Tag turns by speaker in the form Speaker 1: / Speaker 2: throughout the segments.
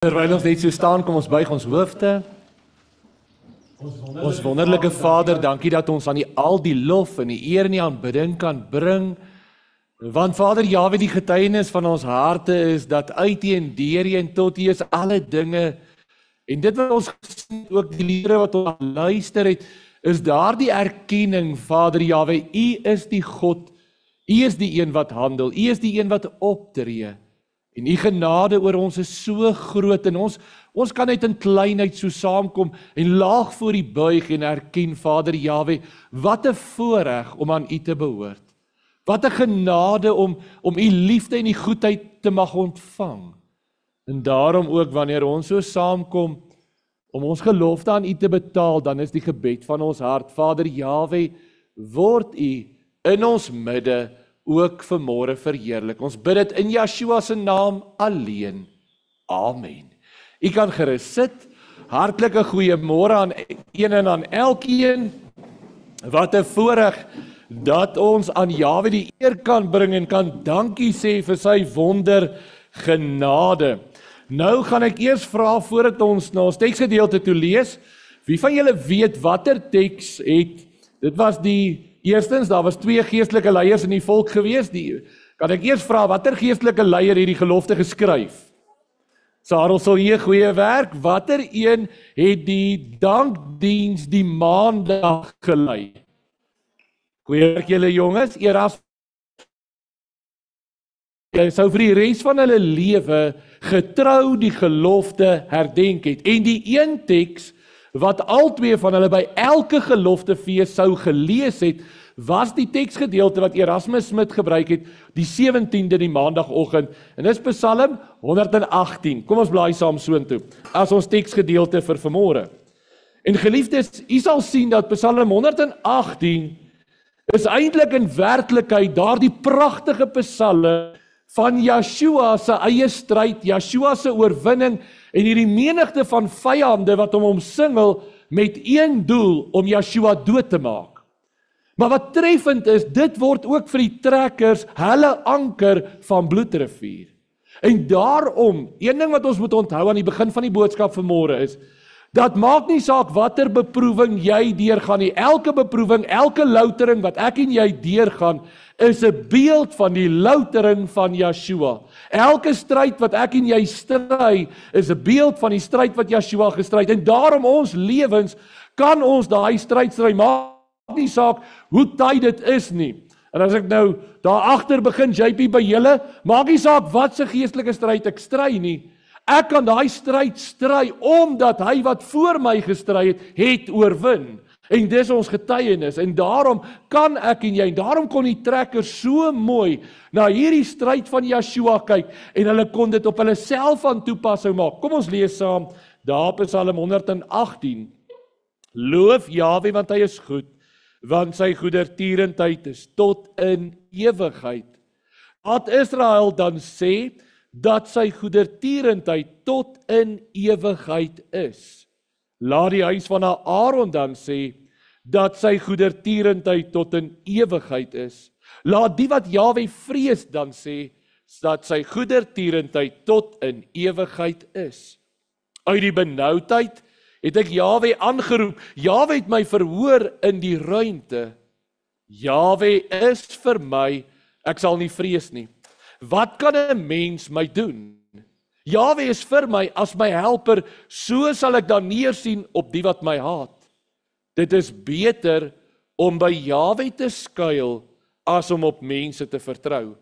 Speaker 1: Terwyl ons net so staan, kom ons buig ons hoofde. Ons wonderlike Vader, dankie dat ons aan U al die lof en die eer en die aanbidding kan bring. Want Vader Jahwe, die getuienis van ons harte is dat uit U en deur U en tot U is alle dinge. En dit wat ons gesien, ook die liedere wat ons luister het, is daardie erkenning, Vader Jahwe, U is die God, U is die een wat handel, U is die een wat optree. En U genade oor ons is so groot en ons kan net in kleinheid so saamkom en laag voor U buig en erken, Vader Jahwe, wat 'n voorreg om aan U te behoort. Wat 'n genade om U liefde en U goedheid te mag ontvang. En daarom ook wanneer ons so saamkom om ons gelofte aan U te betaal, dan is die gebed van ons hart, Vader Jahwe, word U in ons midde ook vanmôre verheerlik. Ons bid dit in Yeshua se naam alleen. Amen. U kan gerus sit. Hartlike goeiemôre aan een en aan elkeen. Wat 'n voorreg dat ons aan Jahwe die eer kan bring en kan dankie sê vir sy wonder genade. Nou gaan ek eers vra voordat ons na ons teksgedeelte toe lees, wie van julle weet watter teks het, dit was eerstens, daar was 2 geestelike leiers in die volk gewees, kan ek eers vra, watter geestelike leier het die gelofte geskryf? Sarel sal hier goeie werk, watter een het die dankdiens die maandag gelei? Goeie werk julle jongens, Erasmus. Hulle sou vir die res van hulle lewe getrou die gelofte herdenk het. En die een teks wat albei van hulle by elke geloftefees sou gelees het, was die teksgedeelte wat Erasmus Smit gebruik het, die 17de die maandagoggend. En dis Psalm 118. Kom ons blaai saam soontoe, as ons teksgedeelte vir vanmôre. En geliefdes, u sal sien dat Psalm 118 is eintlik in werklikheid daardie pragtige psalme van Yeshua se eie stryd, Yeshua se oorwinning en hierdie menigte van vyande wat hom omsingel met een doel om Yeshua dood te maak. Maar wat treffend is, dit word ook vir die trekkers hulle anker van bloedrivier. En daarom, een ding wat ons moet onthou aan die begin van die boodskap vanmôre is, dat maak nie saak watter beproewing jy deurgaan nie. Elke beproewing, elke loutering wat ek en jy deurgaan, is 'n beeld van die loutering van Yeshua. Elke stryd wat ek en jy stry, is 'n beeld van die stryd wat Yeshua gestry het. En daarom ons lewens kan ons daai stryd stry, maak nie saak hoe tyd dit is nie. En as ek nou daar agter begin JP by julle, maak nie saak wat se geestelike stryd ek stry nie. Ek kan daai stryd stry omdat hy wat voor my gestry het oorwin. En dis ons getuienis. En daarom kan ek en jy, en daarom kon die trekkers so mooi na hierdie stryd van Yeshua kyk en hulle kon dit op hulle self aan toepassing maak. Kom ons lees saam daar Psalm 118. Loof Jahwe want hy is goed, want sy goedertierendheid is tot in ewigheid. Laat Israel dan sê dat sy goedertierendheid tot in ewigheid is. Laat die huis van Aaron dan sê dat sy goedertierendheid tot in ewigheid is. Laat die wat Jahwe vrees dan sê dat sy goedertierendheid tot in ewigheid is. Uit die benoudheid het ek Jahwe aangeroep. Jahwe het my verhoor in die ruimte. Jahwe is vir my, ek sal nie vrees nie. Wat kan 'n mens my doen? Jahwe is vir my as my helper, so sal ek dan neersien op die wat my haat. Dit is beter om by Jahwe te skuil as om op mense te vertrou.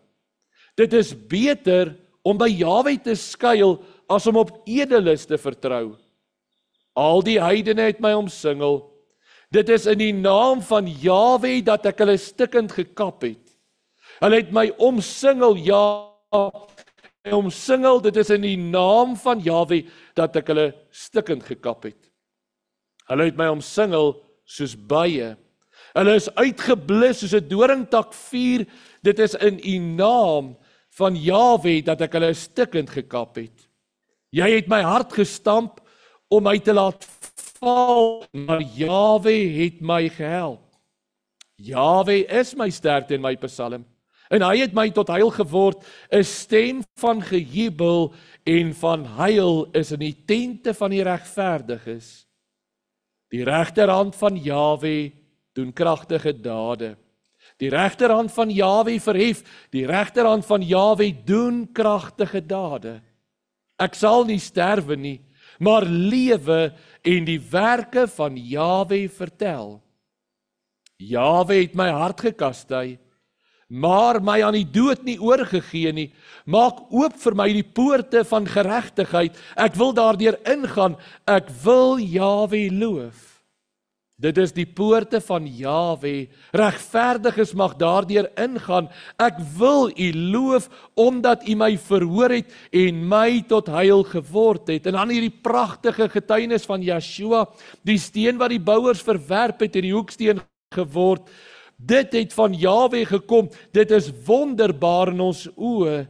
Speaker 1: Dit is beter om by Jahwe te skuil as om op edeles te vertrou. Al die heidene het my omsingel. Dit is in die naam van Jahwe dat ek hulle stikkend gekap het. Hulle het my omsingel, ja, omsingel, dit is in die naam van Jahwe dat ek hulle stikkend gekap het. Hulle het my omsingel soos bye. Hulle is uitgeblus soos 'n doringtak vuur, dit is in u naam van Jahwe dat ek hulle stikkend gekap het. Jy het my hart gestamp om my te laat val, maar Jahwe het my gehelp. Jahwe is my sterkte en my psalm. En hy het my tot heil geword, 'n stem van gejubel en van heil is in die tente van die regverdiges. Die regterhand van Jahwe doen kragtige dade. Die regterhand van Jahwe verhef, die regterhand van Jahwe doen kragtige dade. Ek sal nie sterwe nie, maar lewe en die werke van Jahwe vertel. Jahwe het my hart gekastei, maar my aan die dood nie oorgegee nie. Maak oop vir my die poorte van geregtigheid. Ek wil daardeur ingaan. Ek wil Jahwe loof. Dit is die poorte van Jahwe. Regverdiges mag daardeur ingaan. Ek wil U loof, omdat U my verhoor het en my tot heil geword het. En dan hierdie pragtige getuienis van Joshua, die steen wat die bouers verwerp het, die hoeksteen geword. Dit het van Jahwe gekom. Dit is wonderbaar in ons oë.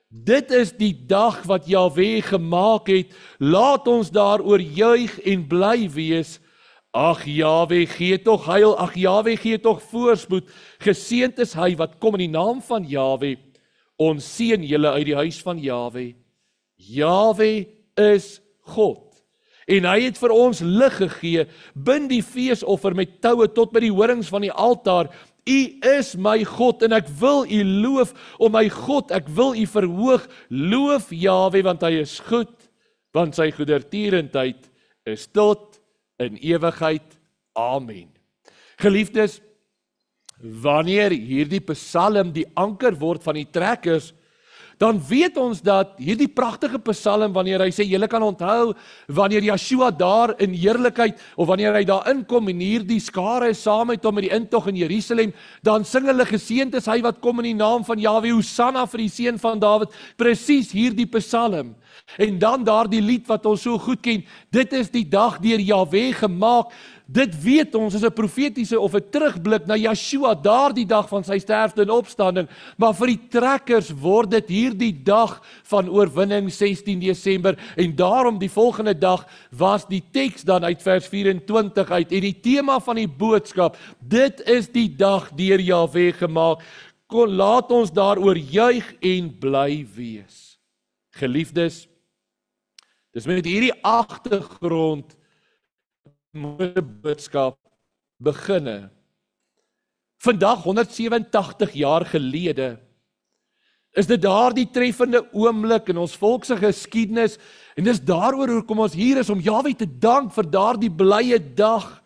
Speaker 1: Dit is die dag wat Jahwe gemaak het. Laat ons daaroor juig en bly wees. Ag Jahwe gee tog heil, ag Jahwe gee tog voorspoed. Geseënd is hy wat kom in die naam van Jahwe. Ons seën julle uit die huis van Jahwe. Jahwe is God. En hy het vir ons lig gegee. Bind die feesoffer met toue tot by die horings van die altaar. U is my God en ek wil U loof om my God. Ek wil U verhoog. Loof Jahwe want hy is goed, want sy goedertierendheid is tot in ewigheid. Amen. Geliefdes, wanneer hierdie psalm die anker word van die trekkers, dan weet ons dat hierdie pragtige psalm, wanneer hy sê, julle kan onthou, wanneer Joshua daar in heerlikheid, of wanneer hy daar inkom en hierdie skare saam met hom met die intog in Jerusalem, dan sing hulle geseënd is hy wat kom in die naam van Jahwe, Hosanna vir die seun van Dawid, presies hierdie psalm. En dan daardie lied wat ons so goed ken, dit is die dag deur Jahwe gemaak. Dit weet ons is 'n profetiese of 'n terugblik na Joshua, daardie dag van sy sterfte en opstanding, maar vir die trekkers word dit hierdie dag van oorwinning 16 Desember, en daarom die volgende dag was die teks dan uit vers 24 uit, en die tema van die boodskap, dit is die dag deur Jahwe gemaak, laat ons daaroor juig en bly wees. Geliefdes, dis met hierdie agtergrond moet die boodskap beginne. Vandag, 187 jaar gelede, is dit daardie treffende oomblik in ons volk se geskiedenis, en dis daaroor hoekom ons hier is, om Jahwe te dank vir daardie blye dag.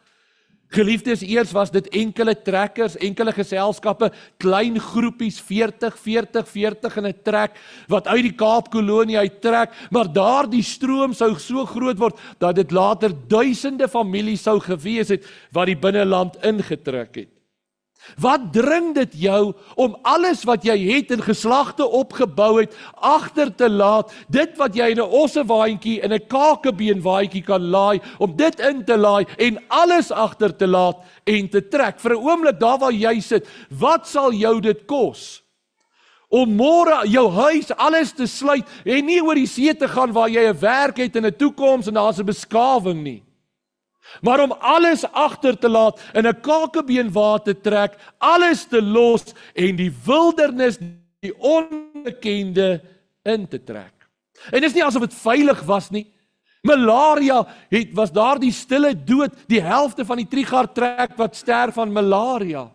Speaker 1: Geliefdes, eers was dit enkele trekkers, enkele geselskappe, klein groepies, 40 in 'n trek, wat uit die Kaapkolonie uittrek, maar daardie stroom sou so groot word, dat dit later duisende families sou gewees het, wat die binneland ingetrek het. Wat dring dit jou om alles wat jy het in geslagte opgebou het, agter te laat, dit wat jy in 'n ossewaantjie en 'n kakebeenwaantjie kan laai, om dit in te laai en alles agter te laat en te trek? Vir 'n oomblik daar waar jy sit, wat sal jou dit kos? Om môre jou huis alles te sluit en nie oor die see te gaan waar jy 'n werk het en 'n toekoms en daar's 'n beskawing nie. Maar om alles agter te laat, in 'n kakebeenwa te trek, alles te los en die wildernis, die onbekende in te trek. En dis nie asof dit veilig was nie. Malaria was daar die stille dood, die helfte van die Trigard trek wat sterf van malaria.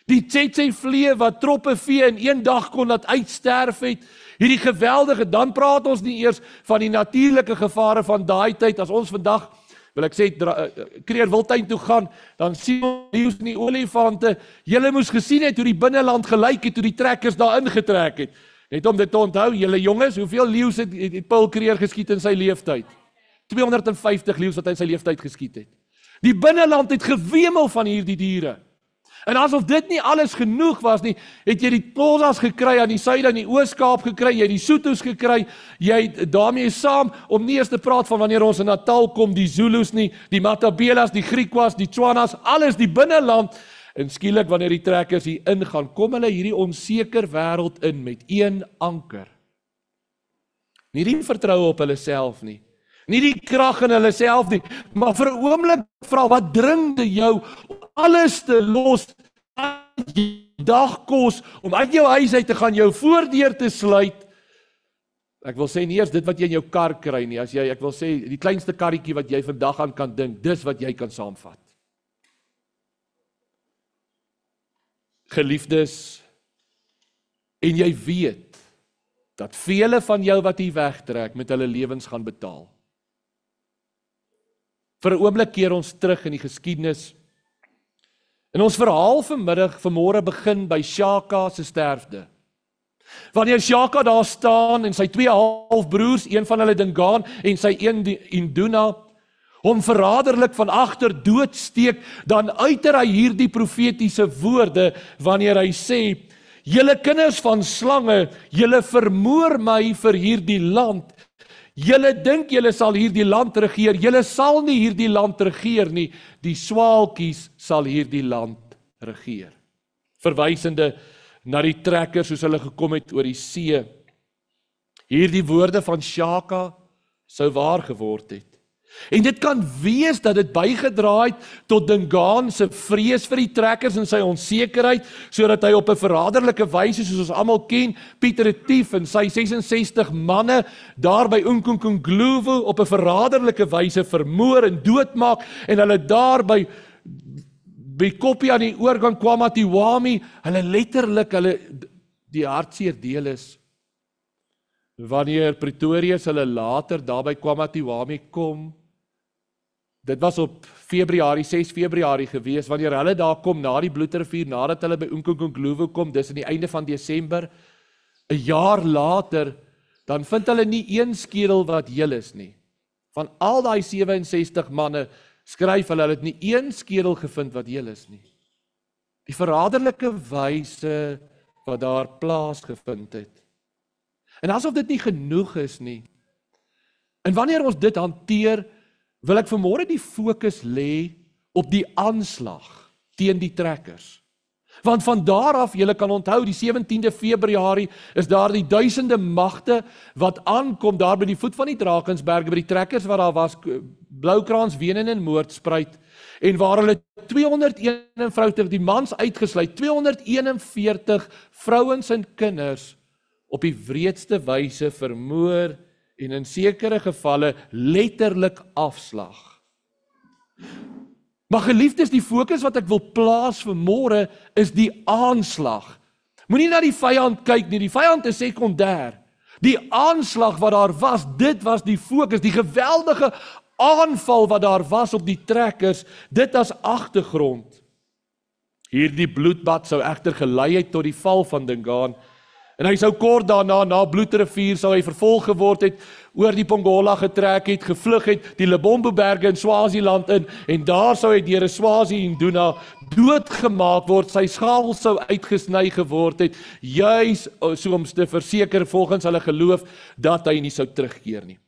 Speaker 1: Die tsetse-vlee wat troppe vee in een dag kon laat uitsterf het, hierdie geweldige, dan praat ons nie eers van die natuurlike gevare van daai tyd, as ons vandag, wil ek sê, Kruger Wildtuin toe gaan, dan sien ons leeu's en die olifante. Julle moes gesien het hoe die binneland gelyk het, hoe die trekkers daar ingetrek het. Net om dit te onthou, julle jonges, hoeveel leeu's het Paul Kruger geskiet in sy leeftyd? 250 leeu's wat hy in sy leeftyd geskiet het. Die binneland het gewemel van hierdie diere. En asof dit nie alles genoeg was nie, het jy die Xhosas gekry aan die suide en die Oos-Kaap gekry, jy het die Sotos gekry, jy het daarmee saam, om nie eers te praat van wanneer ons in Natal kom, die Zulus nie, die Matabelas, die Griekwas, die Tswanas, alles die binneland, en skielik wanneer die trekkers hier ingaan, kom hulle hierdie onseker wêreld in met een anker. Nie die vertroue op hulle self nie, nie die krag in hulle self nie, maar vir 'n oomblik vra, wat dring dit jou om alles te los, dag kos om uit jou huis uit te gaan, jou voordeur te sluit. Ek wil sê nie eers dit wat jy in jou kar kry nie, ek wil sê die kleinste karretjie wat jy vandag aan kan dink, dis wat jy kan saamvat. Geliefdes, en jy weet dat vele van jou wat hier wegtrek met hulle lewens gaan betaal. Vir 'n oomblik keer ons terug in die geskiedenis. En ons verhaal vanmôre begin by Shaka se sterfte. Wanneer Shaka daar staan en sy 2 halfbroers, een van hulle Dingaan en sy een Induna, hom verraderlik van agter doodsteek, dan uiter hy hierdie profetiese woorde wanneer hy sê: "Julle kinders van slange, julle vermoor my vir hierdie land. Julle dink julle sal hierdie land regeer, julle sal nie hierdie land regeer nie, die swaalkies sal hierdie land regeer." Verwysende na die trekkers soos hulle gekom het oor die see. Hierdie woorde van Shaka sou waar geword het. En dit kan wees dat dit bygedra het tot Dingaan se vrees vir die trekkers en sy onsekerheid, sodat hy op 'n verraderlike wyse, soos ons almal ken, Pieter Retief en sy 66 manne daar by Umkhonto op 'n verraderlike wyse vermoor en doodmaak, en hulle daar by Kopie aan die oorgang KwaMatiwami, hulle letterlik die hartseer deel is. Wanneer Pretorius hulle later daar by KwaMatiwami kom, dit was op 6 Februarie gewees, wanneer hulle daar kom na die Bloedrivier, nadat hulle by Umkhonto kom, dis in die einde van Desember, 'n jaar later, dan vind hulle nie een skedel wat heel is nie. Van al daai 67 manne, skryf hulle het nie een skedel gevind wat heel is nie. Die verraderlike wyse wat daar plaasgevind het. En asof dit nie genoeg is nie. En wanneer ons dit hanteer, wil ek vanmôre die fokus lê op die aanslag teen die trekkers. Want van daar af, julle kan onthou, die 17de Februarie is daar die duisende magte wat aankom daar by die voet van die Drakensberge, by die trekkers wat daar was, Bloukrans, Wenen en Moordspruit, en waar hulle 241, die mans uitgesluit, 241 vrouens en kinders op die wreedste wyse vermoor en in sekere gevalle letterlik afslag. Maar geliefdes, die fokus wat ek wil plaas vanmôre is die aanslag. Moenie na die vyand kyk nie, die vyand is sekondêr. Die aanslag wat daar was, dit was die fokus, die geweldige aanval wat daar was op die trekkers, dit as agtergrond. Hierdie bloedbad sou egter gelei het tot die val van Dingaan. En hy sou kort daarna, na Bloedrivier, sou hy vervolg geword het, oor die Pongola getrek het, gevlug het, die Lebombo-berge in Swaziland in, en daar sou hy deur 'n Swazi Induna doodgemaak word, sy skaal sou uitgesny geword het, juis so om te verseker volgens hulle geloof, dat hy nie sou terugkeer nie.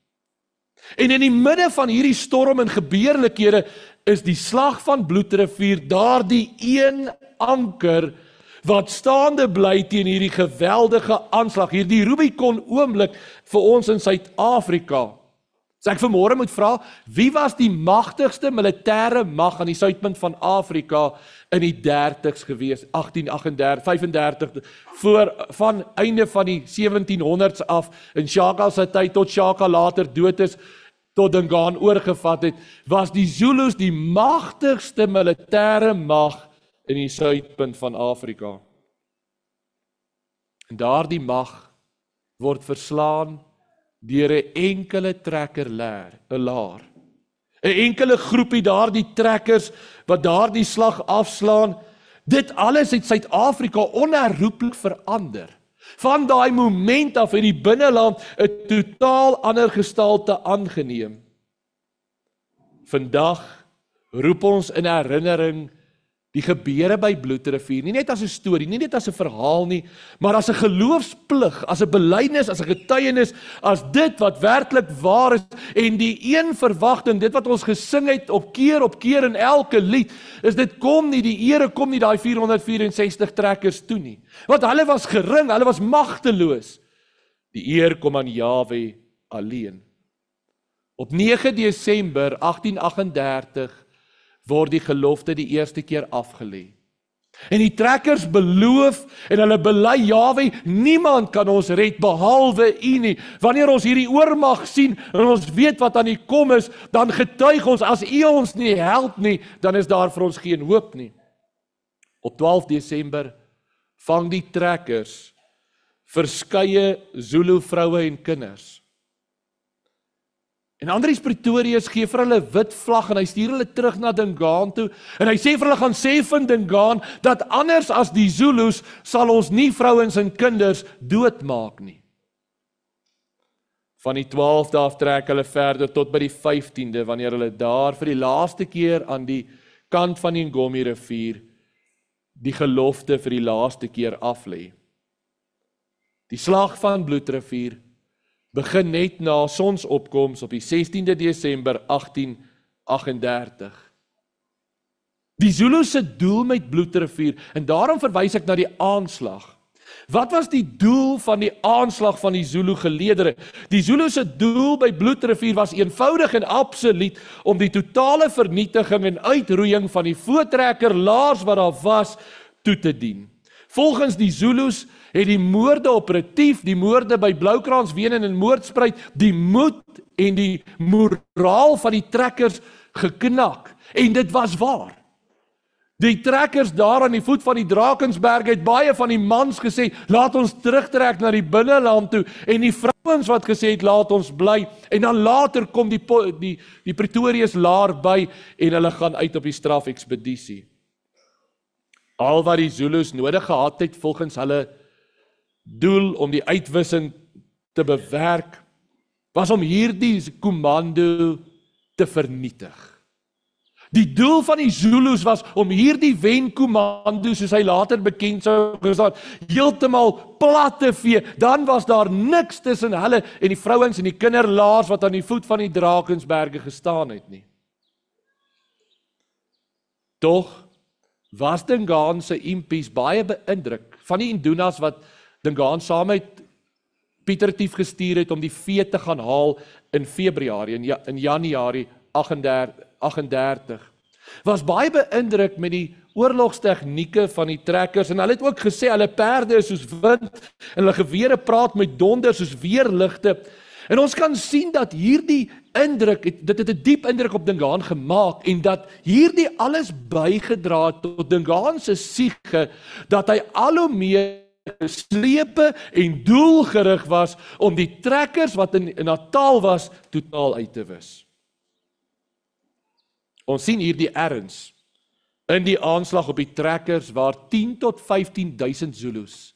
Speaker 1: En in die midde van hierdie storm en gebeurlikhede, is die slag van Bloedrivier daar die een anker, wat staande bly teen hierdie geweldige aanslag, hierdie Rubicon oomblik vir ons in Suid-Afrika. So ek vanmôre moet vra, wie was die magtigste militêre mag aan die suidpunt van Afrika in die 30s gewees, 1838, 35, van einde van die 1700s af, in Shaka se tyd, tot Shaka later dood is, tot Dingaan oorgevat het, was die Zulus die magtigste militêre mag in die suidpunt van Afrika. En daardie mag word verslaan deur 'n enkele trekkerlaar, 'n enkele groepie daardie trekkers wat daardie slag afslaan. Dit alles het Suid-Afrika onherroepelik verander. Van daai moment af het die binneland 'n totaal ander gestalte aangeneem. Vandag roep ons in herinnering die gebeure by Bloedrivier, nie net as 'n storie, nie net as 'n verhaal nie, maar as 'n geloofsplig, as 'n belydenis, as 'n getuienis, as dit wat werklik waar is, en die een verwagting, dit wat ons gesing het op keer in elke lied, is dit kom nie, die ere kom nie daai 464 trekkers toe nie, want hulle was gering, hulle was magteloos. Die eer kom aan Jahwe alleen. Op 9 Desember 1838 word die gelofte die eerste keer afgelê. En die trekkers beloof en hulle bely Jahwe, niemand kan ons red behalwe U nie. Wanneer ons hierdie oormag sien en ons weet wat aan die kom is, dan getuig ons, as U ons nie help nie, dan is daar vir ons geen hoop nie. Op 12 Desember vang die trekkers verskeie Zulu vroue en kinders. En Andries Pretorius gee vir hulle wit vlag en hy stuur hulle terug na Dingaan toe en hy sê vir hulle, gaan sê van Dingaan dat anders as die Zulus sal ons nie vrouens en kinders doodmaak nie. Van die 12de af trek hulle verder tot by die 15de wanneer hulle daar vir die laaste keer aan die kant van die Ngommi rivier die gelofte vir die laaste keer aflê. Die slag van Bloedrivier begin net na sonsopkoms op die 16de Desember 1838. Die Zulu se doel met Bloedrivier, en daarom verwys ek na die aanslag. Wat was die doel van die aanslag van die Zulu geleedere? Die Zulu se doel by Bloedrivier was eenvoudig en absoluut om die totale vernietiging en uitroeiing van die voortrekker laars wat daar was, toe te dien. Volgens die Zulus het die moorde operatief, die moorde by Bloukrans, Wenen en Moordspruit, die moed en die moraal van die trekkers geknak. En dit was waar. Die trekkers daar aan die voet van die Drakensberg het baie van die mans gesê, laat ons terugtrek na die binneland toe, en die vrouens wat gesê het, laat ons bly, en dan later kom die Pretorius laar by, en hulle gaan uit op die strafekspedisie. Al wat die Zulus nodig gehad het, volgens hulle doel om die uitwissing te bewerk, was om hierdie kommando te vernietig. Die doel van die Zulus was om hierdie Wen-kommando, soos hy later bekend sou gestaan, heeltemal plat te vee. Dan was daar niks tussen hulle en die vrouens en die kinderlaars wat aan die voet van die Drakensberge gestaan het nie. Tog was Dingaan se impies baie beïndruk van die Indunas wat Dingaan saam met Pieter Tief gestuur het om die vee te gaan haal in Februarie, in Januarie 38. Was baie beïndruk met die oorlogstegnieke van die trekkers, en hulle het ook gesê, hulle perde is soos wind, en hulle gewere praat met donder soos weerligte. En ons kan sien dat hierdie indruk, dit het 'n diep indruk op Dingaan gemaak, en dat hierdie alles bygedra het tot Dingaan se siege, dat hy al hoe meer geslepe en doelgerig was om die trekkers wat in Natal was, totaal uit te wis. Ons sien hier die erns in die aanslag op die trekkers waar 10 tot 15.000 Zulus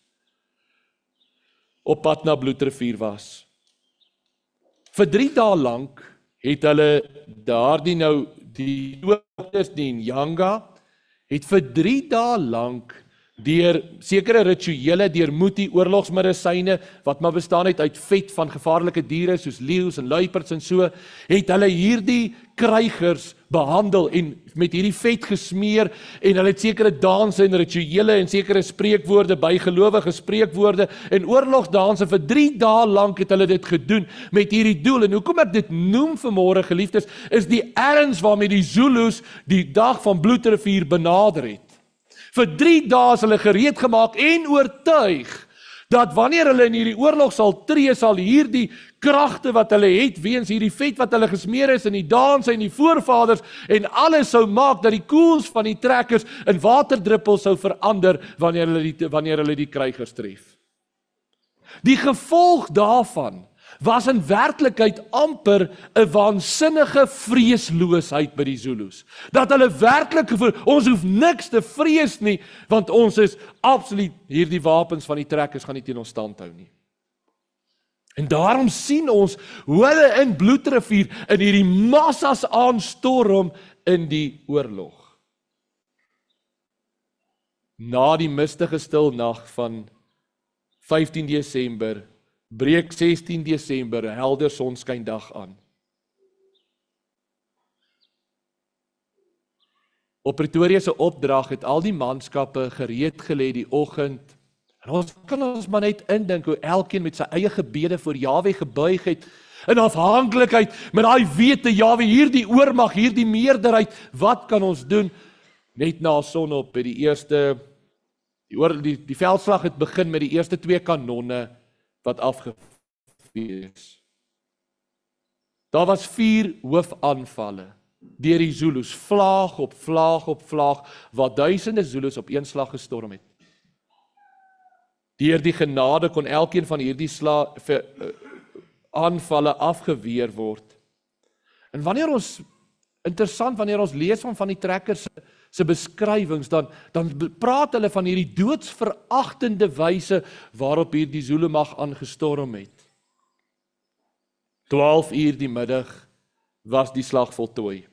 Speaker 1: op pad na Bloedrivier was. Vir 3 dae lank het hulle die dooders, die Nyanga, het vir 3 dae lank deur sekere rituele, deur Muti oorlogsmedisyne, wat maar bestaan uit vet van gevaarlike diere, soos leeu's en luiperds en so, het hulle hierdie krygers behandel en met hierdie vet gesmeer, en hulle het sekere danse en rituele en sekere spreekwoorde, bygelowige spreekwoorde en oorlogsdanse vir 3 dae lank het hulle dit gedoen met hierdie doel. En hoekom ek dit noem vanmôre, geliefdes, is die erns waarmee die Zulus die dag van Bloedrivier benader het. Vir 3 dae is hulle gereed gemaak en oortuig dat wanneer hulle in hierdie oorlog sal tree, sal hierdie kragte wat hulle het, weens hierdie vet wat hulle gesmeer is in die danse en die voorvaders, en alles sou maak dat die koels van die trekkers in waterdruppels sou verander wanneer hulle die krygers tref. Die gevolg daarvan was in werklikheid amper 'n waansinnige vreesloosheid by die Zulus. Dat hulle werklik gevoel, ons hoef niks te vrees nie, want ons is absoluut, hierdie wapens van die trekkers gaan nie teen ons stand hou nie. En daarom sien ons hoe hulle in Bloedrivier in hierdie massas aanstorm in die oorlog. Na die mistige stil nag van 15 Desember breek 16 Desember 'n helder sonskyndag aan. Op Pretoria se opdrag het al die manskappe gereed gelê die oggend. En ons kan ons maar net indink hoe elkeen met sy eie gebede voor Jahwe gebuig het, in afhanklikheid met daai wete, Jahwe, hierdie oormag, hierdie meerderheid, wat kan ons doen? Net na sonop het die eerste Die veldslag het begin met die eerste 2 kanonne wat afgevuur is. Daar was 4 hoofaanvalle deur die Zulus, vlaag op vlaag op vlaag, waar duisende Zulus op een slag gestorm het. Deur die genade kon elkeen van hierdie aanvalle afgeweer word. En wanneer ons lees van die trekkers se beskrywings, dan praat hulle van hierdie doodsveragtende wyse waarop hierdie Zulu mag aangestorm het. 12 uur die middag was die slag voltooi.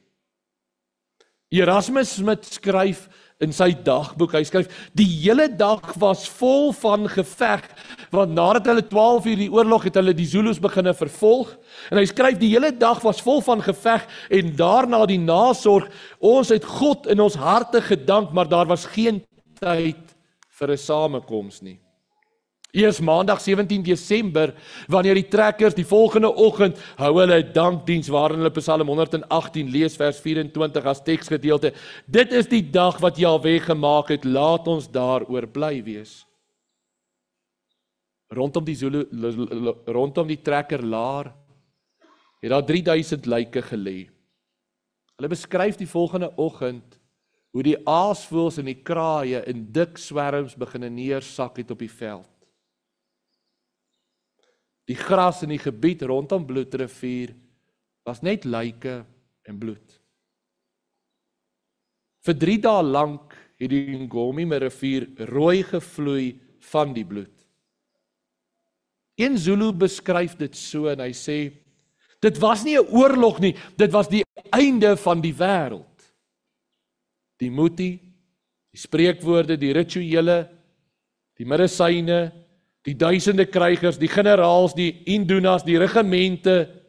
Speaker 1: Erasmus Smith skryf in sy dagboek, hy skryf, die hele dag was vol van geveg, want nadat hulle 12 uur die oorlog het hulle die Zulus beginne vervolg, en hy skryf, die hele dag was vol van geveg, en daarna die nasorg, ons het God in ons harte gedank, maar daar was geen tyd vir 'n samekoms nie. Eers maandag 17 Desember, wanneer die trekkers die volgende oggend hou hulle 'n dankdiens waarin hulle Psalm 118 lees vers 24 as teksgedeelte. Dit is die dag wat Jahwe gemaak het, laat ons daaroor bly wees. Rondom die trekkerlaar het daar 3000 lyke gelê. Hulle beskryf die volgende oggend hoe die aasvoëls en die kraaie in dik swerms begine neersak het op die veld. Die gras in die gebied rondom Bloedrivier was net lyke en bloed. Vir 3 dae lank het die Ngomime rivier rooi gevloei van die bloed. Een Zulu beskryf dit so en hy sê, dit was nie 'n oorlog nie, dit was die einde van die wêreld. Die muti, die spreekwoorde, die rituele, die medisyne, die duisende krygers, die generaals, die indunas, die regimente,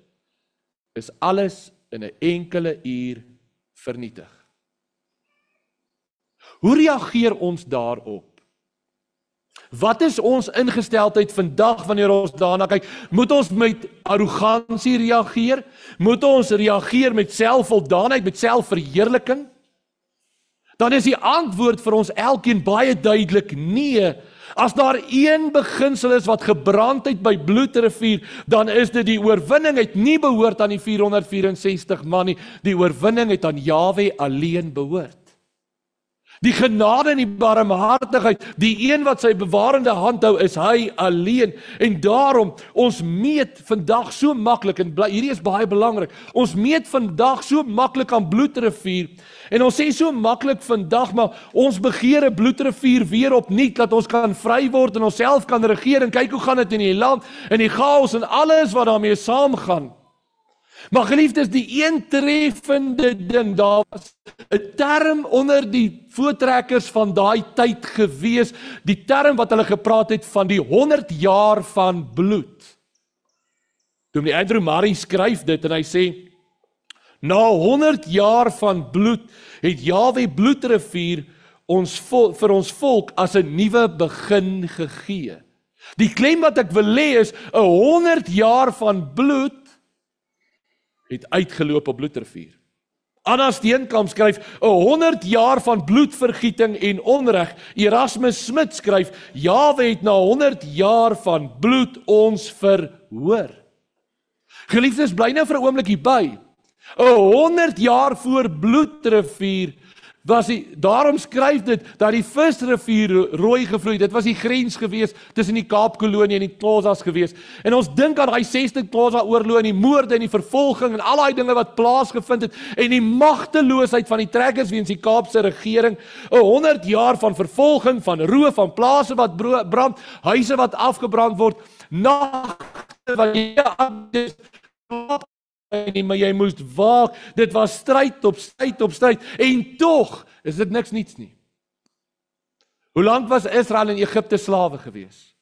Speaker 1: is alles in 'n enkele uur vernietig. Hoe reageer ons daarop? Wat is ons ingesteldheid vandag wanneer ons daarna kyk? Moet ons met arrogansie reageer? Moet ons reageer met selfvoldaanheid, met selfverheerliking? Dan is die antwoord vir ons elkeen baie duidelik nee. As daar een beginsel is wat gebrand het by Bloedrivier, dan is dit die oorwinning het nie behoort aan die 464 man nie, die oorwinning het aan Jahwe alleen behoort. Die genade en die barmhartigheid, die een wat sy bewarende hand hou, is hy alleen. En daarom, ons meet vandag so maklik, en hierdie is baie belangrik, ons meet vandag so maklik aan Bloedrivier, en ons sê so maklik vandag, maar ons begeer 'n Bloedrivier weer opnuut, dat ons kan vry word en onsself kan regeer, en kyk hoe gaan dit in die land, en die chaos en alles wat daarmee saamgaan. Maar geliefdes, die een treffende ding, daar was 'n term onder die voortrekkers van daai tyd gewees, die term wat hulle gepraat het van die 100 jaar van bloed. Dominee Andrew Murray skryf dit en hy sê, na 100 jaar van bloed het Jahwe Bloedrivier vir ons volk as 'n nuwe begin gegee. Die klem wat ek wil lê is, 'n 100 jaar van bloed het uitgeloop op Bloedrivier. Anna Steenkamp skryf, 'n 100 jaar van bloedvergieting en onreg. Erasmus Smith skryf, Jahwe het na 100 jaar van bloed ons verhoor. Geliefdes, bly nou vir 'n oomblik hierby. 'n 100 jaar voor Bloedrivier was daarom skryf dit dat die visrivier rooi gevloei. Dit was die grens gewees tussen die Kaapkolonie en die Xhosas gewees. En ons dink aan daai 6de Xhosa oorlog en die moorde en die vervolging en al daai dinge wat plaasgevind het en die magteloosheid van die trekkers weens die Kaapse regering. 'n 100 jaar van vervolging, van roof, van plase wat brand, huise wat afgebrand word, nagte wat maar jy moes waak, dit was stryd op stryd op stryd, en tog is dit niks niets nie. Hoe lank was Israel en Egipte slawe gewees?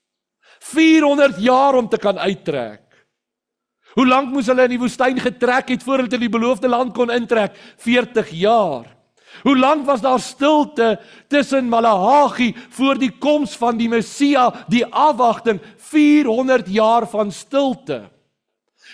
Speaker 1: 400 jaar om te kan uittrek. Hoe lank moes hulle in die woestyn getrek het voor hulle in die beloofde land kon intrek? 40 jaar. Hoe lank was daar stilte tussen Maleagi voor die koms van die Messia, die afwagting? 400 jaar van stilte.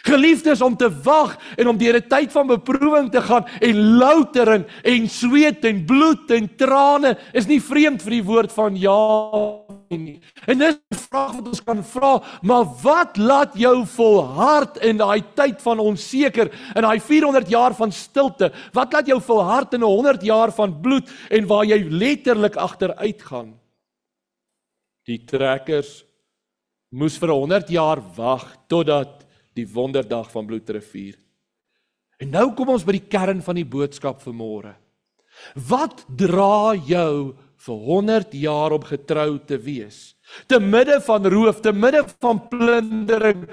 Speaker 1: Geliefdes, om te wag en om deur 'n tyd van beproewing te gaan en loutering en sweet en bloed en trane is nie vreemd vir die woord van Jahwe nie. En dis 'n vraag wat ons kan vra, maar wat laat jou volhard in daai tyd van onseker, in daai 400 jaar van stilte? Wat laat jou volhard in 100 jaar van bloed en waar jy letterlik agteruit gaan? Die trekkers moes vir 100 jaar wag totdat die wonderdag van Bloedrivier. En nou kom ons by die kern van die boodskap vanmôre. Wat dra jou vir 100 jaar om getrou te wees? Te midde van roof, te midde van plundering,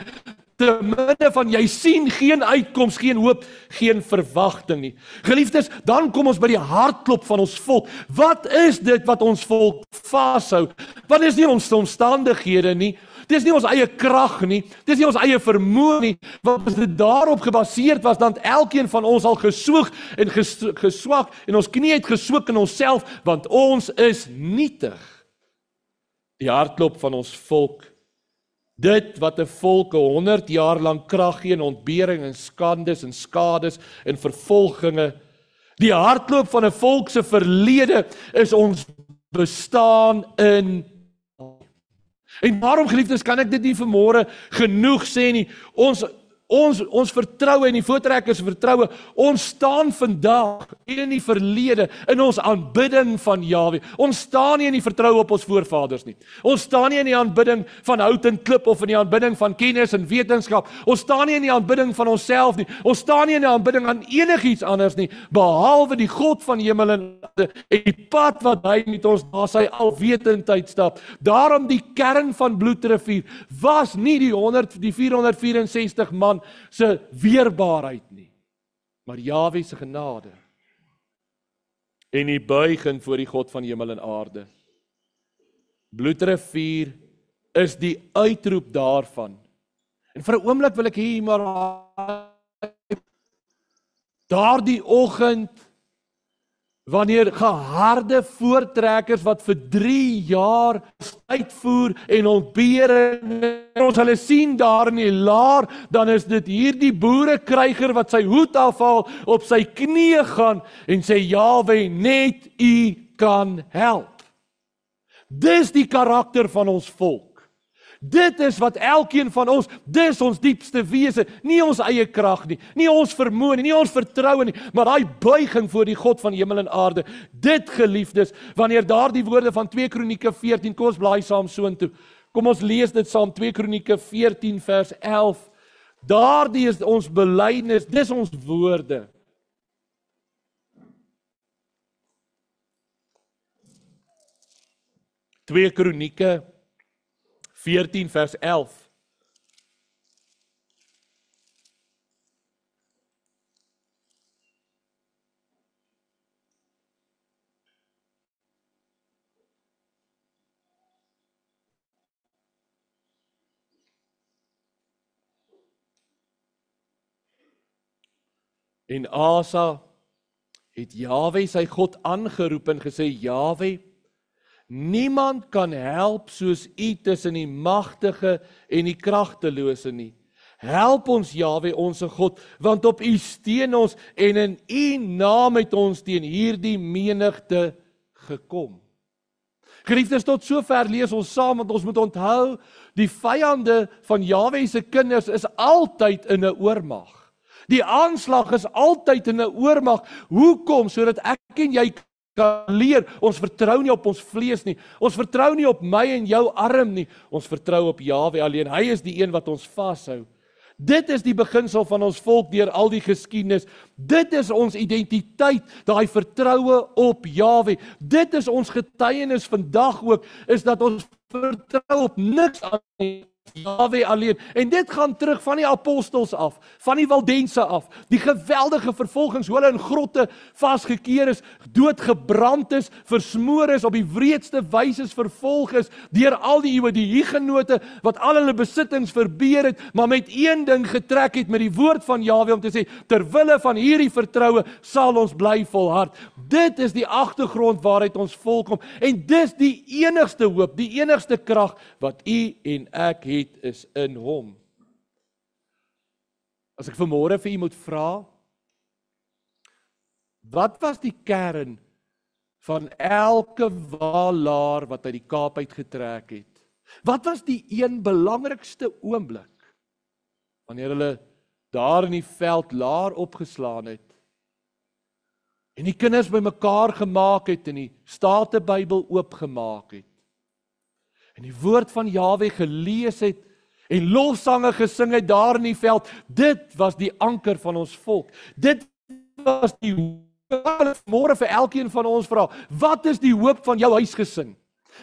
Speaker 1: te midde van jy sien geen uitkoms, geen hoop, geen verwagting nie. Geliefdes, dan kom ons by die hartklop van ons volk. Wat is dit wat ons volk vashou? Wat is nie ons omstandighede nie? Dis nie ons eie krag nie, dis nie ons eie vermoë nie, want as dit daarop gebaseerd was, dan het elkeen van ons al geswoeg en geswak en ons knie het geswik in onsself, want ons is nietig. Die hartklop van ons volk, dit wat 'n volk 100 jaar lank krag gee in ontbering en skandes en skades en vervolginge, die hartklop van 'n volk se verlede is ons bestaan in. En daarom, geliefdes, kan ek dit nie vanmôre genoeg sê nie. Ons vertroue en die voortrekkers vertroue, ons staan vandag en in die verlede in ons aanbidding van Jahwe. Ons staan nie in die vertroue op ons voorvaders nie. Ons staan nie in die aanbidding van hout en klip of in die aanbidding van kennis en wetenskap. Ons staan nie in die aanbidding van onsself nie. Ons staan nie in die aanbidding aan enigiets anders nie, behalwe die God van hemel en aarde en die pad wat hy met ons na sy alwetendheid stap. Daarom die kern van Bloedrivier was nie die 464 man se weerbaarheid nie, maar Jahwe se genade en die buiging voor die God van hemel en aarde. Bloedrivier is die uitroep daarvan. En vir 'n oomblik wil ek hier maar daardie oggend, wanneer geharde voortrekkers wat vir 3 jaar uitvoer en ontbering, en ons hulle sien daar in die laar, dan is dit hierdie boerekryger wat sy hoed afhaal, op sy knieë gaan en sê, Jahwe, net U kan help. Dis die karakter van ons volk. Dit is wat elkeen van ons, dis ons diepste wese, nie ons eie krag nie, nie ons vermoë nie, nie ons vertroue nie, maar daai buiging voor die God van hemel en aarde. Dit, geliefdes, wanneer daardie woorde van 2 Kronieke 14, kom ons blaai saam soontoe. Kom ons lees dit saam, 2 Kronieke 14 vers 11. Daardie is ons belydenis, dis ons woorde. Twee Kronieke 14 vers 11. En Asa het Jahwe sy God aangeroep en gesê, Jahwe, niemand kan help soos U tussen die magtige en die kragtelose nie. Help ons, Jahwe, onse God, want op U steun ons en in U naam het ons teen hierdie menigte gekom. Geliefdes, tot sover lees ons saam, want ons moet onthou, die vyande van Jahwe se kinders is altyd in 'n oormag. Die aanslag is altyd in 'n oormag. Hoekom? Sodat ek en jy kan leer, ons vertrou nie op ons vlees nie, ons vertrou nie op my en jou arm nie, ons vertrou op Jahwe alleen. Hy is die een wat ons vashou. Dit is die beginsel van ons volk deur al die geskiedenis. Dit is ons identiteit, daai vertroue op Jahwe. Dit is ons getuienis vandag ook, is dat ons vertrou op niks anders, Jahwe alleen. En dit gaan terug van die apostels af, van die Waldense af, die geweldige vervolgings, hoe hulle in grotte vasgekeer is, doodgebrand is, versmoor is, op die wreedste wyse vervolg is, deur al die eeue, die Hugenote, wat al hulle besittings verbeur het, maar met een ding getrek het, met die woord van Jahwe, om te sê, terwille van hierdie vertroue, sal ons bly volhard. Dit is die agtergrond waaruit ons volk kom, en dis die enigste hoop, die enigste krag, wat u en ek het, is in hom. As ek vanmôre vir u moet vra, wat was die kern van elke waalaar wat uit die Kaap uitgetrek het? Wat was die een belangrikste oomblik wanneer hulle daar in die veld laar opgeslaan het en die kinders bymekaar gemaak het en die Statenbybel oopgemaak het en die woord van Jahwe gelees het en lofsange gesing het daar in die veld? Dit was die anker van ons volk. Dit was die hoop. Môre vir elkeen van ons vra, wat is die hoop van jou huisgesin?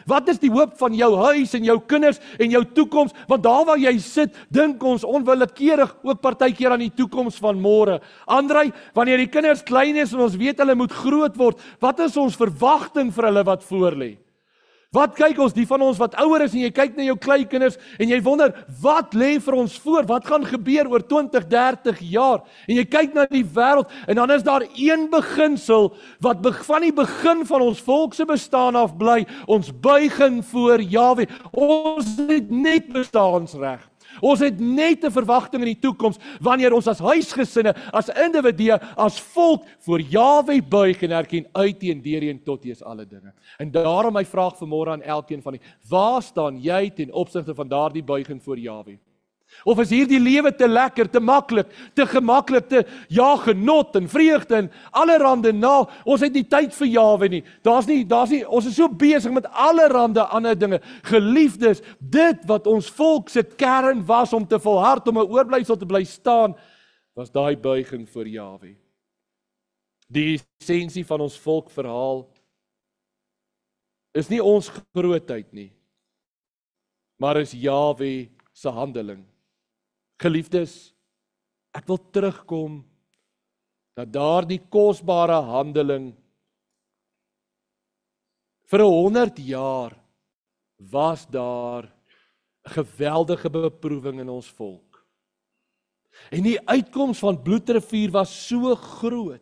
Speaker 1: Wat is die hoop van jou huis en jou kinders en jou toekoms? Want daar waar jy sit, dink ons onwillekeurig ook partykeer aan die toekoms van môre. Andrei, wanneer die kinders klein is en ons weet hulle moet groot word, wat is ons verwagting vir hulle wat voor lê? Wat kyk ons, die van ons wat ouer is en jy kyk na jou kleinkinders en jy wonder, wat lê vir ons voor? Wat gaan gebeur oor 20, 30 jaar? En jy kyk na die wêreld en dan is daar een beginsel wat van die begin van ons volk se bestaan af bly, ons buiging voor Jahwe. Ons het net bestaansreg. Ons het net 'n verwagting in die toekoms wanneer ons as huisgesinne, as individue, as volk voor Jahwe buig en erken uit en deurheen tot U is alle dinge. En daarom my vraag vanmôre aan elkeen van u, waar staan jy ten opsigte van daardie buiging voor Jahwe? Of is hierdie lewe te lekker, te maklik, te gemaklik, te genot en vreugde en allerhande na? Ons het nie tyd vir Jahwe nie. Daar's nie, ons is so besig met allerhande ander dinge. Geliefdes, dit wat ons volk se kern was om te volhard, om 'n oorblyfsel te bly staan, was daai buiging voor Jahwe. Die essensie van ons volkverhaal is nie ons grootheid nie, maar is Jahwe se handeling. Geliefdes, ek wil terugkom na daardie kosbare handeling. Vir 100 jaar was daar 'n geweldige beproewing in ons volk. En die uitkoms van Bloedrivier was so groot.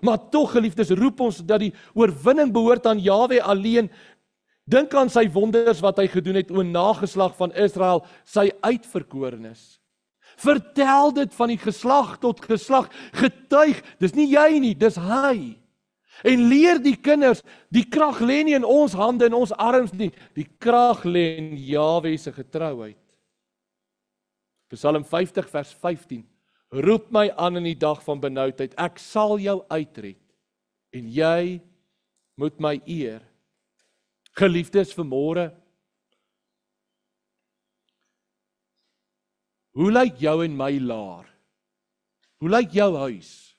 Speaker 1: Maar tog, geliefdes, roep ons dat die oorwinning behoort aan Jahwe alleen. Dink aan sy wonders wat hy gedoen het, o nageslag van Israel, sy uitverkorenes. Vertel dit van die geslag tot geslag, getuig, dis nie jy nie, dis hy. En leer die kinders, die krag lê nie in ons hande en ons arms nie, die krag lê in Jahwe se getrouheid. Psalm 50 vers 15, roep my aan in die dag van benoudheid, ek sal jou uitred, en jy moet my eer. Geliefdes, vanmôre, hoe lyk jou en my laar? Hoe lyk jou huis?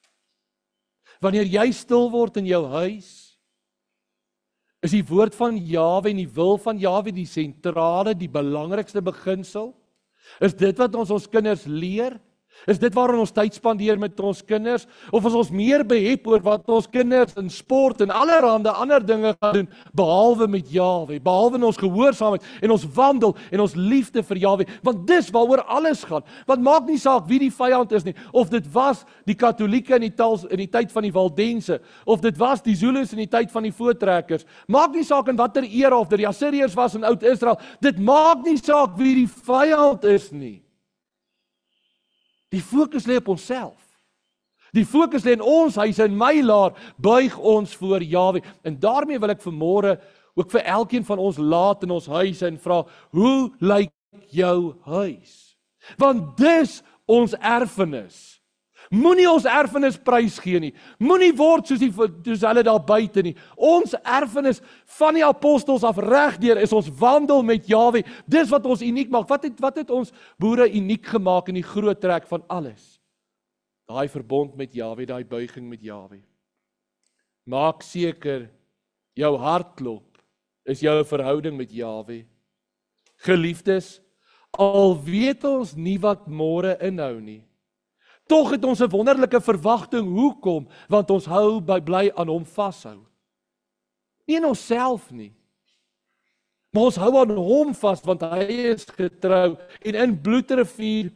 Speaker 1: Wanneer jy stil word in jou huis, is die woord van Jahwe en die wil van Jahwe die sentrale, die belangrikste beginsel? Is dit wat ons kinders leer? Is dit waarin ons tyd spandeer met ons kinders? Of is ons meer behep oor wat ons kinders in sport en allerhande ander dinge gaan doen, behalwe met Jahwe, behalwe in ons gehoorsaamheid en ons wandel en ons liefde vir Jahwe? Want dis waaroor alles gaan. Want maak nie saak wie die vyand is nie, of dit was die Katolieke in die tyd van die Waldense, of dit was die Zulus in die tyd van die Voortrekkers. Maak nie saak in watter era of dit die Assiriërs was in Oud-Israel. Dit maak nie saak wie die vyand is nie. Die fokus lê op onsself. Die fokus lê in ons huis, in my laar, buig ons voor Jahwe. En daarmee wil ek vanmôre ook vir elkeen van ons laat in ons huise en vra, hoe lyk jou huis? Want dis ons erfenis. Moenie ons erfenis prys gee nie. Moenie word soos hulle daar buite nie. Ons erfenis van die apostels af regdeur is ons wandel met Jahwe. Dis wat ons uniek maak. Wat het ons boere uniek gemaak in die groot trek van alles? Daai verbond met Jahwe, daai buiging met Jahwe. Maak seker jou hartklop is jou verhouding met Jahwe. Geliefdes, al weet ons nie wat môre inhou nie, tog het ons 'n wonderlike verwagting. Hoekom? Want ons bly aan hom vashou. Nie in onsself nie, maar ons hou aan hom vas, want hy is getrou. En in Bloedrivier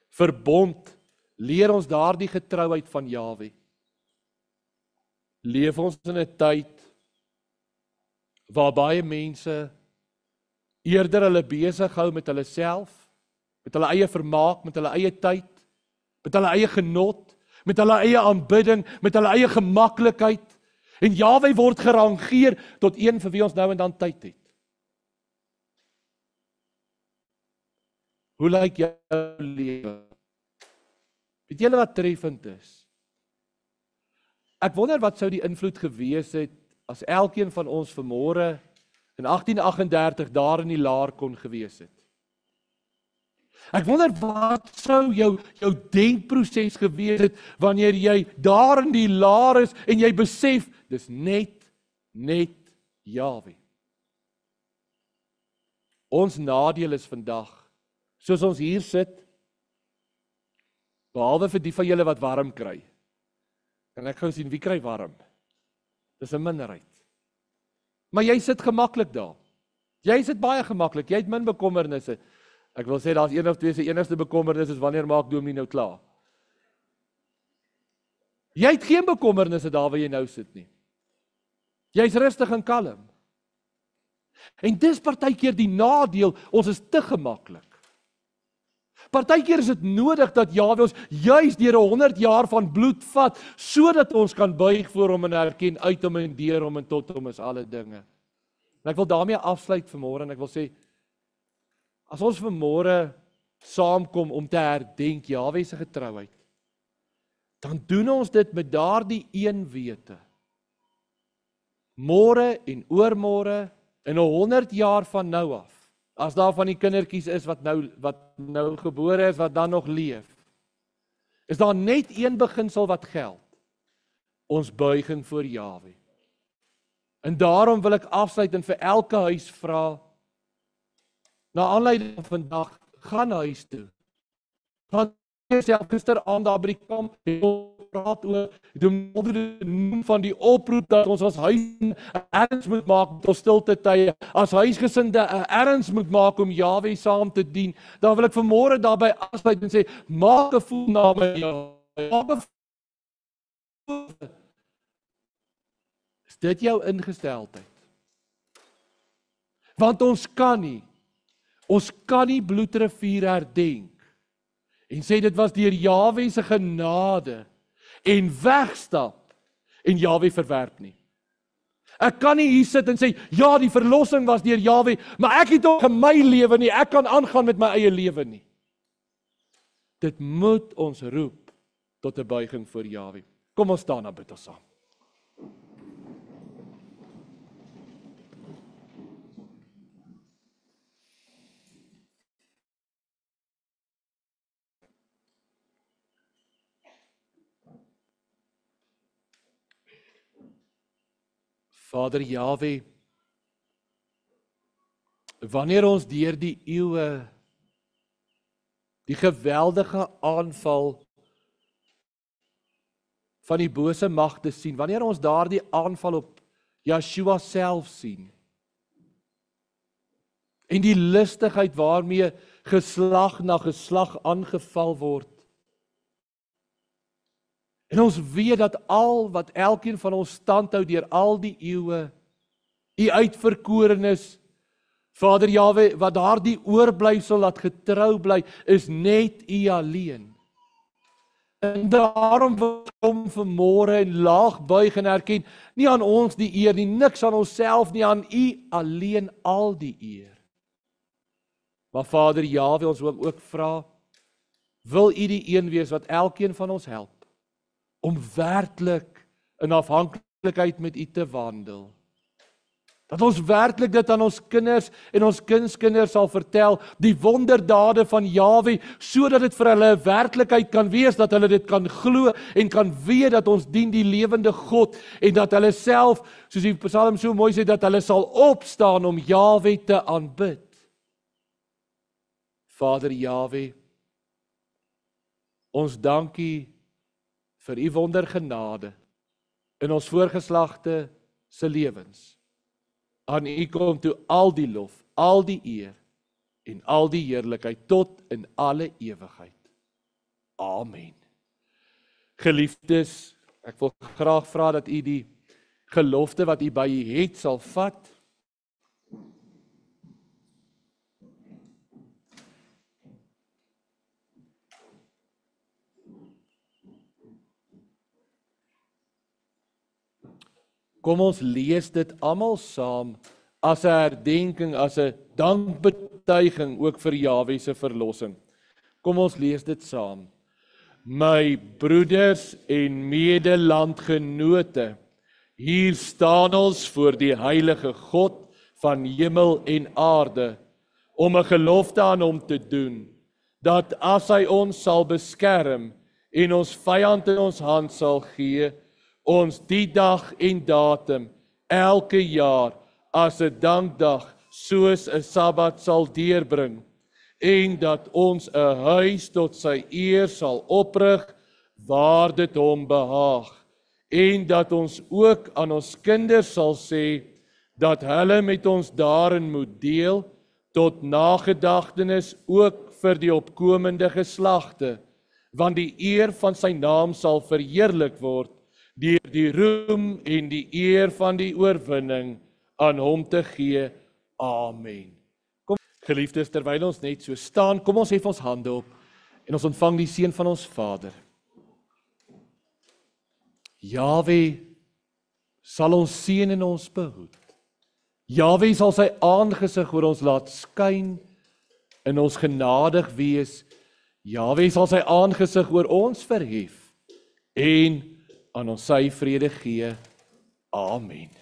Speaker 1: verbond leer ons daardie getrouheid van Jahwe. Leef ons in 'n tyd waar baie mense eerder hulle besig hou met hulle self met hulle eie vermaak, met hulle eie tyd, met hulle eie genot, met hulle eie aanbidding, met hulle eie gemaklikheid. En Jahwe word gerangeer tot een vir wie ons nou en dan tyd het. Hoe lyk jou lewe? Weet julle wat treffend is? Ek wonder wat sou die invloed gewees het as elkeen van ons vanmôre in 1838 daar in die laar kon gewees het. Ek wonder wat sou jou denkproses gewees het wanneer jy daar in die laar is en jy besef, dis net Jahwe. Ons nadeel is vandag, soos ons hier sit, behalwe vir die van julle wat warm kry. Kan ek gou sien, wie kry warm? Dis 'n minderheid. Maar jy sit gemaklik daar. Jy sit baie gemaklik, jy het min bekommernisse. Ek wil sê, daar's een of twee se enigste bekommernis is wanneer maak Dominee nou klaar. Jy het geen bekommernisse daar waar jy nou sit nie. Jy's rustig en kalm. En dis partykeer die nadeel, ons is te gemaklik. Partykeer is dit nodig dat Jahwe ons juis deur 100 jaar van bloed vat, sodat ons kan buig voor hom en erken uit hom en deur hom en tot hom is alle dinge. En ek wil daarmee afsluit vanmôre en ek wil sê, as ons vanmôre saamkom om te herdenk Jahwe se getrouheid, dan doen ons dit met daardie een wete. Môre en oormôre en 100 jaar van nou af, as daar van die kindertjies is wat nou gebore is, wat dan nog leef, is daar net een beginsel wat geld. Ons buiging voor Jahwe. En daarom wil ek afsluit en vir elke huis vra, na aanleiding van vandag, gaan huis toe. Gaan jouself gisteraand daar by die kamp, praat oor, noem van die oproep dat ons as huis erns moet maak met ons stilte tye, as huisgesinde erns moet maak om Jahwe saam te dien, dan wil ek vanmôre daarby afsluit en sê, maak 'n voelname Jahwe. Is dit jou ingesteldheid? Want ons kan nie Bloedrivier herdenk en sê dit was deur Jahwe se genade en wegstap en Jahwe verwerp nie. Ek kan nie hier sit en sê, ja, die verlossing was deur Jahwe, maar ek het ook in my lewe nie, ek kan aangaan met my eie lewe nie. Dit moet ons roep tot 'n buiging voor Jahwe. Kom ons staan en bid ons saam. Vader Jahwe, wanneer ons deur die eeue die geweldige aanval van die bose magte sien, wanneer ons daardie aanval op Yeshua self sien, en die listigheid waarmee geslag na geslag aangeval word, en ons weet dat al wat elkeen van ons standhou deur al die eeue, u uitverkorenes, Vader Jahwe, wat daardie oorblyfsel laat getrou bly, is net u alleen. En daarom wil ons kom vanmôre en laag buig en erken, nie aan ons die eer nie, niks aan onsself nie, aan u alleen al die eer. Maar Vader Jahwe, ons wil ook vra, wil u die een wees wat elkeen van ons help, om werklik in afhanklikheid met u te wandel. Dat ons werklik dit aan ons kinders en ons kindskinders sal vertel, die wonderdade van Jahwe, sodat dit vir hulle 'n werklikheid kan wees, dat hulle dit kan glo en kan weet dat ons dien die lewende God en dat hulle self, soos die Psalm so mooi sê, dat hulle sal opstaan om Jahwe te aanbid. Vader Jahwe, ons dank u vir u wondergenade in ons voorgeslagte se lewens. Aan u kom toe al die lof, al die eer en al die heerlikheid tot in alle ewigheid. Amen. Geliefdes, ek wil graag vra dat u die gelofte wat u by u het sal vat. Kom ons lees dit almal saam as 'n herdenking, as 'n dankbetuiging ook vir Jahwe se verlossing. Kom ons lees dit saam. My broeders en medelandgenote, hier staan ons voor die heilige God van hemel en aarde, om 'n gelofte aan hom te doen, dat as hy ons sal beskerm en ons vyand in ons hand sal gee, ons die dag en datum elke jaar as 'n dankdag soos 'n Sabbat sal deurbring, en dat ons 'n huis tot sy eer sal oprig waar dit hom behaag, en dat ons ook aan ons kinders sal sê dat hulle met ons daarin moet deel, tot nagedagtenis ook vir die opkomende geslagte, want die eer van sy naam sal verheerlik word deur die roem en die eer van die oorwinning aan hom te gee. Amen. Kom, geliefdes, terwyl ons net so staan, kom ons hef ons hande op en ons ontvang die seën van ons Vader. Jahwe sal ons seën en ons behoed. Jahwe sal sy aangesig oor ons laat skyn en ons genadig wees. Jahwe sal sy aangesig oor ons verhef en aan ons sy vrede gee. Amen.